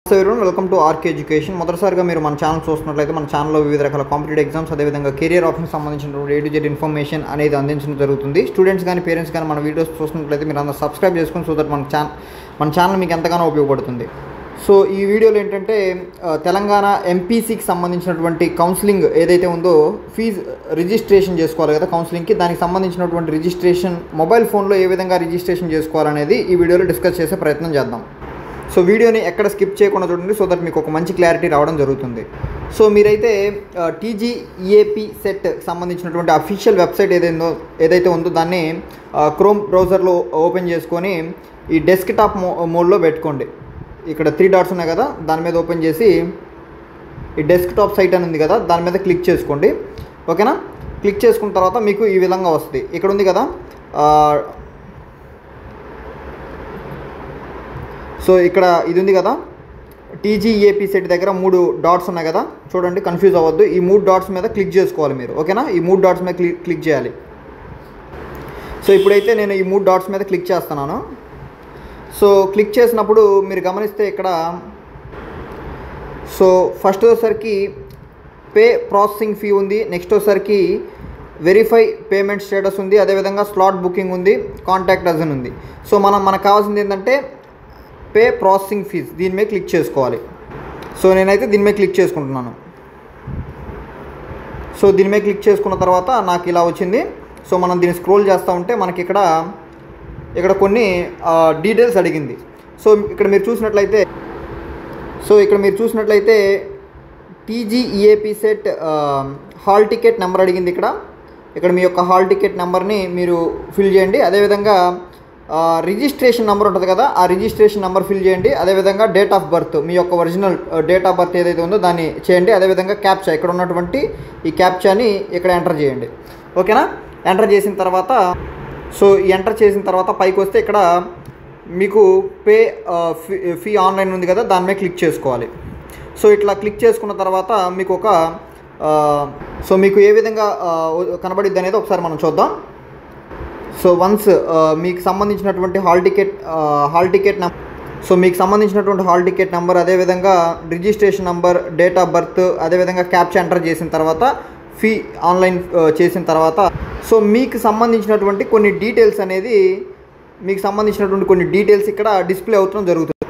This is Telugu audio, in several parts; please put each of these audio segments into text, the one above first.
So everyone welcome to RK education. మొదటిసారిగా మీరు మన ఛానల్ చూస్తున్నట్లయితే మన ఛానల్లో వివిధ రకాల కాంపిటేటివ్ ఎగ్జామ్స్ అదేవిధంగా కెరియర్ ఆప్షన్కి సంబంధించిన A to Z ఇన్ఫర్మేషన్ అనేది అందించడం జరుగుతుంది. స్టూడెంట్స్ కానీ పేరెంట్స్ కానీ మన వీడియోస్ చూస్తున్నట్లయితే మీరు అందరూ సబ్స్క్రైబ్ చేసుకుని సో దట్ మన ఛానల్ మీకు ఎంతగానో ఉపయోగపడుతుంది. సో ఈ వీడియోలో ఏంటంటే తెలంగాణ ఎంపీసీకి సంబంధించినటువంటి కౌన్సిలింగ్ ఏదైతే ఉందో ఫీజు రిజిస్ట్రేషన్ చేసుకోవాలి కదా కౌన్సిలింగ్కి, దానికి సంబంధించినటువంటి రిజిస్ట్రేషన్ మొబైల్ ఫోన్లో ఏ విధంగా రిజిస్ట్రేషన్ చేసుకోవాలనేది ఈ వీడియోలో డిస్కస్ చేసే ప్రయత్నం చేద్దాం. సో వీడియోని ఎక్కడ స్కిప్ చేయకుండా చూడండి సో దట్ మీకు ఒక మంచి క్లారిటీ రావడం జరుగుతుంది. సో మీరైతే TGEAP సెట్ సంబంధించినటువంటి అఫీషియల్ వెబ్సైట్ ఏదైతే ఉందో దాన్ని క్రోమ్ బ్రౌజర్లో ఓపెన్ చేసుకొని ఈ డెస్క్టాప్ మోడ్లో పెట్టుకోండి. ఇక్కడ 3 డాట్స్ ఉన్నాయి కదా, దాని మీద ఓపెన్ చేసి ఈ డెస్క్టాప్ సైట్ అని ఉంది కదా దాని మీద క్లిక్ చేసుకోండి. ఓకేనా, క్లిక్ చేసుకున్న తర్వాత మీకు ఈ విధంగా వస్తుంది. ఇక్కడ ఉంది కదా, సో ఇక్కడ ఇది ఉంది కదా TGEAP సెట్ దగ్గర 3 డాట్స్ ఉన్నాయి కదా, చూడండి కన్ఫ్యూజ్ అవ్వద్దు. ఈ 3 డాట్స్ మీద క్లిక్ చేసుకోవాలి మీరు. ఓకేనా, ఈ 3 డాట్స్ మీద క్లిక్ చేయాలి. సో ఇప్పుడైతే నేను ఈ 3 డాట్స్ మీద క్లిక్ చేస్తున్నాను. సో క్లిక్ చేసినప్పుడు మీరు గమనిస్తే ఇక్కడ సో ఫస్ట్ వచ్చేసరికి పే ప్రాసెసింగ్ ఫీ ఉంది, నెక్స్ట్ వచ్చేసరికి వెరిఫై పేమెంట్ స్టేటస్ ఉంది, అదేవిధంగా స్లాట్ బుకింగ్ ఉంది, కాంటాక్ట్ అస్ ఉంది. సో మనకు కావాల్సింది ఏంటంటే పే ప్రాసెసింగ్ ఫీజ్, దీని మీద క్లిక్ చేసుకోవాలి. సో నేనైతే దీని మీద క్లిక్ చేసుకుంటున్నాను. సో దీని మీద క్లిక్ చేసుకున్న తర్వాత నాకు ఇలా వచ్చింది. సో మనం దీన్ని స్క్రోల్ చేస్తూ ఉంటే మనకి ఇక్కడ కొన్ని డీటెయిల్స్ అడిగింది. సో ఇక్కడ మీరు చూసినట్లయితే TGEAP set hall ticket number అడిగింది. ఇక్కడ మీ యొక్క హాల్ టికెట్ నెంబర్ని మీరు ఫిల్ చేయండి. అదేవిధంగా రిజిస్ట్రేషన్ నెంబర్ ఉంటుంది కదా, ఆ రిజిస్ట్రేషన్ నెంబర్ ఫిల్ చేయండి. అదేవిధంగా డేట్ ఆఫ్ బర్త్, మీ యొక్క ఒరిజినల్ డేట్ ఆఫ్ బర్త్ ఏదైతే ఉందో దాన్ని చేయండి. అదేవిధంగా క్యాప్చా, ఇక్కడ ఉన్నటువంటి ఈ క్యాప్చాని ఇక్కడ ఎంటర్ చేయండి. ఓకేనా, ఎంటర్ చేసిన తర్వాత సో ఎంటర్ చేసిన తర్వాత పైకి వస్తే ఇక్కడ మీకు పే ఫీ ఆన్లైన్ ఉంది కదా, దాని మీద క్లిక్ చేసుకోవాలి. సో ఇట్లా క్లిక్ చేసుకున్న తర్వాత మీకు సో మీకు ఏ విధంగా కనబడిద్ది అనేది ఒకసారి మనం చూద్దాం. సో వన్స్ మీకు సంబంధించినటువంటి హాల్ టికెట్ నెంబర్ అదేవిధంగా registration number, date of birth, అదేవిధంగా క్యాప్చా ఎంటర్ చేసిన తర్వాత ఫీ ఆన్లైన్ చేసిన తర్వాత సో మీకు సంబంధించినటువంటి కొన్ని డీటెయిల్స్ ఇక్కడ డిస్ప్లే అవుతడం జరుగుతుంది.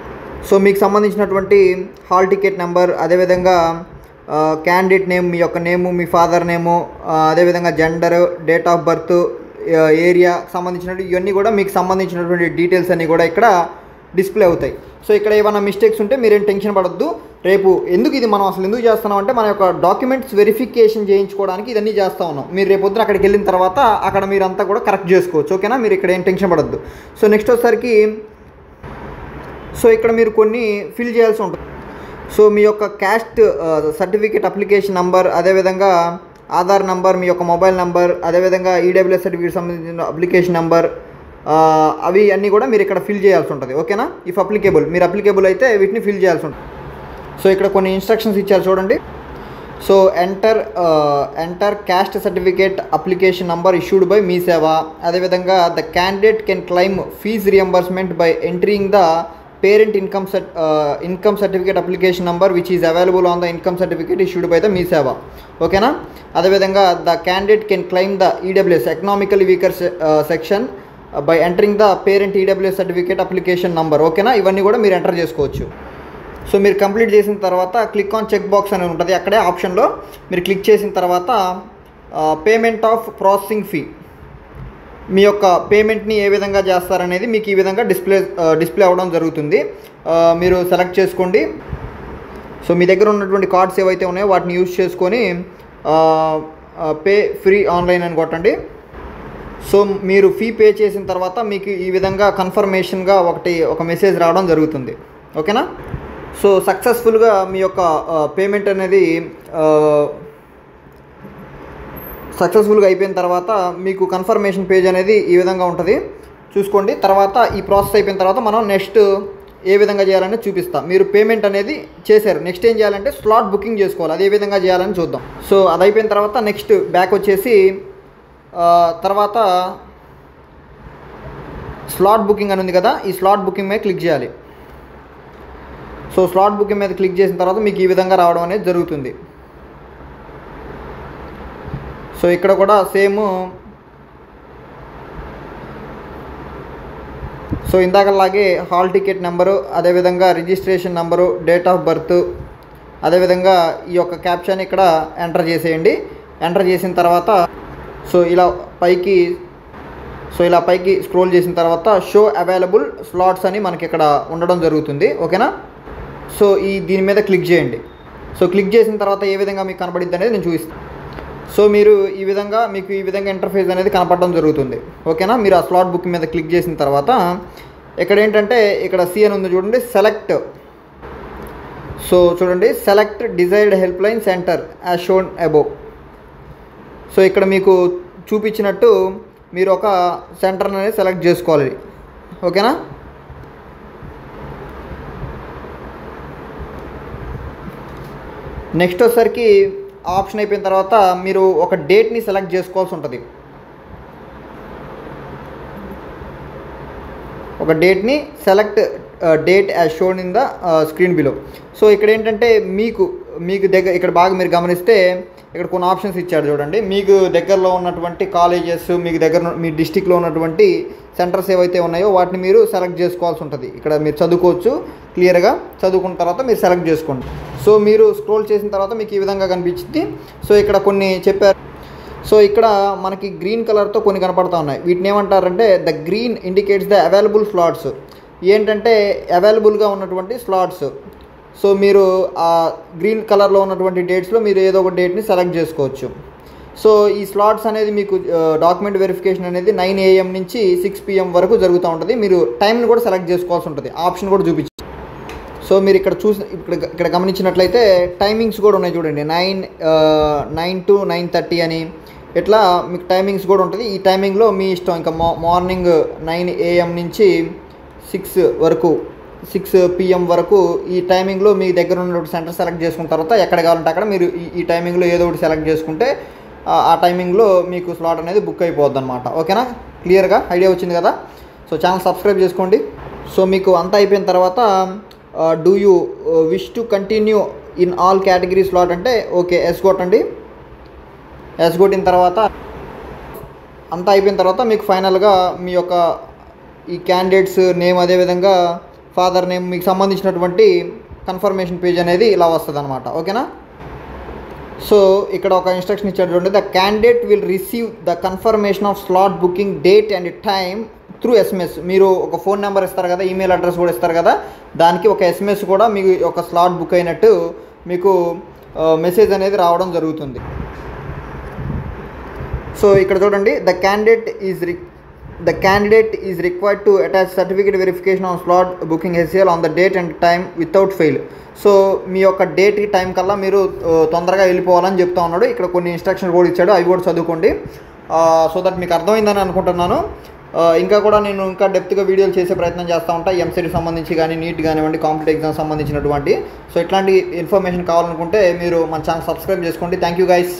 సో మీకు సంబంధించినటువంటి హాల్ టికెట్ నెంబర్, అదేవిధంగా క్యాండిడేట్ నేమ్, మీ యొక్క నేము, మీ ఫాదర్ నేము, అదేవిధంగా gender, date of birth, area సంబంధించినటువంటి ఇవన్నీ కూడా మీకు సంబంధించినటువంటి డీటెయిల్స్ అన్నీ కూడా ఇక్కడ డిస్ప్లే అవుతాయి. సో ఇక్కడ ఏమైనా మిస్టేక్స్ ఉంటే మీరేం టెన్షన్ పడొద్దు. రేపు మనం అసలు ఎందుకు చేస్తున్నాం అంటే మన యొక్క డాక్యుమెంట్స్ వెరిఫికేషన్ చేయించుకోవడానికి ఇదన్నీ చేస్తూ ఉన్నాం. మీరు రేపు పొద్దున అక్కడికి వెళ్ళిన తర్వాత అక్కడ మీరంతా కూడా కరెక్ట్ చేసుకోవచ్చు. ఓకేనా, మీరు ఇక్కడ ఏం టెన్షన్ పడొద్దు. సో నెక్స్ట్ వచ్చేసరికి సో ఇక్కడ మీరు కొన్ని ఫిల్ చేయాల్సి ఉంటుంది. సో మీ యొక్క క్యాస్ట్ సర్టిఫికేట్ అప్లికేషన్ నంబర్, అదేవిధంగా ఆధార్ నంబర్, మీ యొక్క మొబైల్ నంబర్, అదేవిధంగా EWS సర్టిఫికేట్ సంబంధించిన అప్లికేషన్ నంబర్, అవి అన్నీ కూడా మీరు ఇక్కడ ఫిల్ చేయాల్సి ఉంటుంది. ఓకేనా, ఇఫ్ మీరు అప్లికేబుల్ అయితే వీటిని ఫిల్ చేయాల్సి ఉంటుంది. సో ఇక్కడ కొన్ని ఇన్స్ట్రక్షన్స్ ఇచ్చారు చూడండి. So enter caste certificate application number issued by Mee Seva, అదేవిధంగా the candidate can claim fee reimbursement by entering the parent income certificate application number which is available on the income certificate issued by the Mee Seva. ఓకేనా, అదేవిధంగా the candidate can claim the EWS economically weaker section by entering the parent EWS certificate application number. ఓకేనా, ఇవన్నీ కూడా మీరు ఎంటర్ చేసుకోవచ్చు. సో మీరు కంప్లీట్ చేసిన తర్వాత క్లిక్ ఆన్ చెక్ బాక్స్ అని ఉంటుంది, అక్కడే ఆప్షన్లో మీరు క్లిక్ చేసిన తర్వాత పేమెంట్ ఆఫ్ ప్రాసెసింగ్ ఫీ, మీ యొక్క పేమెంట్ని ఏ విధంగా చేస్తారనేది మీకు ఈ విధంగా డిస్ప్లే అవ్వడం జరుగుతుంది. మీరు సెలెక్ట్ చేసుకోండి. సో మీ దగ్గర ఉన్నటువంటి కార్డ్స్ ఏవైతే ఉన్నాయో వాటిని యూజ్ చేసుకొని పే ఫ్రీ ఆన్లైన్ అని కొట్టండి. సో మీరు ఫీ పే చేసిన తర్వాత మీకు ఈ విధంగా కన్ఫర్మేషన్గా ఒక మెసేజ్ రావడం జరుగుతుంది. ఓకేనా, సో సక్సెస్ఫుల్గా మీ యొక్క పేమెంట్ అనేది సక్సెస్ఫుల్గా అయిపోయిన తర్వాత మీకు కన్ఫర్మేషన్ పేజ్ అనేది ఈ విధంగా ఉంటుంది, చూసుకోండి. తర్వాత ఈ ప్రాసెస్ అయిపోయిన తర్వాత మనం నెక్స్ట్ ఏ విధంగా చేయాలని చూపిస్తాం. మీరు పేమెంట్ అనేది చేశారు, నెక్స్ట్ ఏం చేయాలంటే స్లాట్ బుకింగ్ చేసుకోవాలి. అది ఏ విధంగా చేయాలని చూద్దాం. సో అది అయిపోయిన తర్వాత నెక్స్ట్ బ్యాక్ వచ్చేసి తర్వాత స్లాట్ బుకింగ్ అని ఉంది కదా, ఈ స్లాట్ బుకింగ్ మీద క్లిక్ చేయాలి. సో స్లాట్ బుకింగ్ మీద క్లిక్ చేసిన తర్వాత మీకు ఈ విధంగా రావడం అనేది జరుగుతుంది. సో ఇక్కడ కూడా సేమ్, సో ఇందాకలాగే హాల్ టికెట్ నెంబరు, అదేవిధంగా registration number, date of birth, అదేవిధంగా ఈ యొక్క క్యాప్షన్ ఇక్కడ ఎంటర్ చేసేయండి. ఎంటర్ చేసిన తర్వాత సో ఇలా పైకి స్క్రోల్ చేసిన తర్వాత షో అవైలబుల్ స్లాట్స్ అని మనకి ఇక్కడ ఉండడం జరుగుతుంది. ఓకేనా. సో దీని మీద క్లిక్ చేయండి. సో క్లిక్ చేసిన తర్వాత ఏ విధంగా మీకు కనపడిద్ది అనేది నేను చూపిస్తాను. సో మీకు ఈ విధంగా ఇంటర్ఫేస్ అనేది కనపడడం జరుగుతుంది. ఓకేనా. మీరు ఆ స్లాట్ బుక్ మీద క్లిక్ చేసిన తర్వాత ఇక్కడ ఏంటంటే ఇక్కడ సి అని ఉంది చూడండి, సెలెక్ట్. సో చూడండి, select desired help line centre as shown above. So ఇక్కడ మీకు చూపించినట్టు మీరు ఒక సెంటర్ అనేది సెలెక్ట్ చేసుకోవాలి. ఓకేనా. నెక్స్ట్ వచ్చేసరికి ఆప్షన్ అయిపోయిన తర్వాత మీరు ఒక డేట్ని సెలెక్ట్ చేసుకోవాల్సి ఉంటుంది. ఒక డేట్ని select date as shown in the screen below. So ఇక్కడ ఏంటంటే మీకు దగ్గర ఇక్కడ బాగా మీరు గమనిస్తే ఇక్కడ కొన్ని ఆప్షన్స్ ఇచ్చాడు చూడండి. మీకు దగ్గరలో ఉన్నటువంటి కాలేజెస్, మీ డిస్టిక్లో ఉన్నటువంటి సెంటర్స్ ఏవైతే ఉన్నాయో వాటిని మీరు సెలెక్ట్ చేసుకోవాల్సి ఉంటుంది. ఇక్కడ మీరు చదువుకోవచ్చు, క్లియర్గా చదువుకున్న తర్వాత మీరు సెలెక్ట్ చేసుకోండి. సో మీరు స్క్రోల్ చేసిన తర్వాత మీకు ఈ విధంగా కనిపించింది. సో ఇక్కడ కొన్ని చెప్పారు. సో ఇక్కడ మనకి గ్రీన్ కలర్తో కొన్ని కనపడుతూ ఉన్నాయి. వీటిని ఏమంటారంటే the green indicates the available slots. ఏంటంటే అవైలబుల్గా ఉన్నటువంటి స్లాట్స్. సో మీరు ఆ గ్రీన్ కలర్లో ఉన్నటువంటి డేట్స్లో మీరు ఏదో ఒక డేట్ని సెలెక్ట్ చేసుకోవచ్చు. సో ఈ స్లాట్స్ అనేది మీకు డాక్యుమెంట్ వెరిఫికేషన్ అనేది 9 AM నుంచి 6 PM వరకు జరుగుతూ ఉంటుంది. మీరు టైంని కూడా సెలెక్ట్ చేసుకోవాల్సి ఉంటుంది. ఆప్షన్ కూడా చూపించి. సో మీరు ఇక్కడ గమనించినట్లయితే టైమింగ్స్ కూడా ఉన్నాయి చూడండి. 9 to 9:30 అని ఇట్లా మీకు టైమింగ్స్ కూడా ఉంటుంది. ఈ టైమింగ్లో మీ ఇష్టం. ఇంకా మార్నింగ్ 9 AM నుంచి 6 PM వరకు ఈ టైమింగ్లో మీ దగ్గర ఉన్నటువంటి సెంటర్ సెలెక్ట్ చేసుకున్న తర్వాత ఎక్కడ కావాలంటే అక్కడ మీరు ఈ టైమింగ్లో ఏదో ఒకటి సెలెక్ట్ చేసుకుంటే ఆ టైమింగ్లో మీకు స్లాట్ అనేది బుక్ అయిపోద్ది అనమాట. ఓకేనా. క్లియర్గా ఐడియా వచ్చింది కదా. సో ఛానల్ సబ్స్క్రైబ్ చేసుకోండి. సో మీకు అంతా అయిపోయిన తర్వాత do you wish to continue in all category slot అంటే ఓకే ఎస్ కొట్టండి. ఎస్ కొట్టిన తర్వాత అంతా అయిపోయిన తర్వాత మీకు ఫైనల్గా మీ యొక్క ఈ క్యాండిడేట్స్ నేమ్, అదేవిధంగా ఫాదర్ నేమ్, మీకు సంబంధించినటువంటి కన్ఫర్మేషన్ పేజ్ అనేది ఇలా వస్తుంది అనమాట. ఓకేనా. సో ఇక్కడ ఒక ఇన్స్ట్రక్షన్ ఇచ్చాడు చూడండి. The candidate will receive the confirmation of slot booking date and time through SMS. మీరు ఒక ఫోన్ నెంబర్ ఇస్తారు కదా, ఈమెయిల్ అడ్రస్ కూడా ఇస్తారు కదా, దానికి ఒక SMS కూడా మీకు ఒక స్లాట్ బుక్ అయినట్టు మీకు మెసేజ్ అనేది రావడం జరుగుతుంది. సో ఇక్కడ చూడండి, the candidate is required to attach certificate verification on slot booking HCL on the date and time without fail. So మీ యొక్క డేట్కి టైం కల్లా మీరు తొందరగా వెళ్ళిపోవాలని చెప్తా ఉన్నాడు. ఇక్కడ కొన్ని ఇన్స్ట్రక్షన్స్ కూడా ఇచ్చాడు, అవి కూడా చదువుకోండి. సో దట్ మీకు అర్థమైందని అనుకుంటున్నాను. ఇంకా కూడా నేను ఇంకా డెప్త్గా వీడియోలు చేసే ప్రయత్నం చేస్తూ ఉంటాను. ఎంసెట్ సంబంధించి కానీ, నీట్ కానివ్వండి, కాంపిటేటివ్ ఎగ్జామ్ సంబంధించినటువంటి. సో ఇట్లాంటి ఇన్ఫర్మేషన్ కావాలనుకుంటే మీరు మన ఛానల్ సబ్స్క్రైబ్ చేసుకోండి. Thank you guys.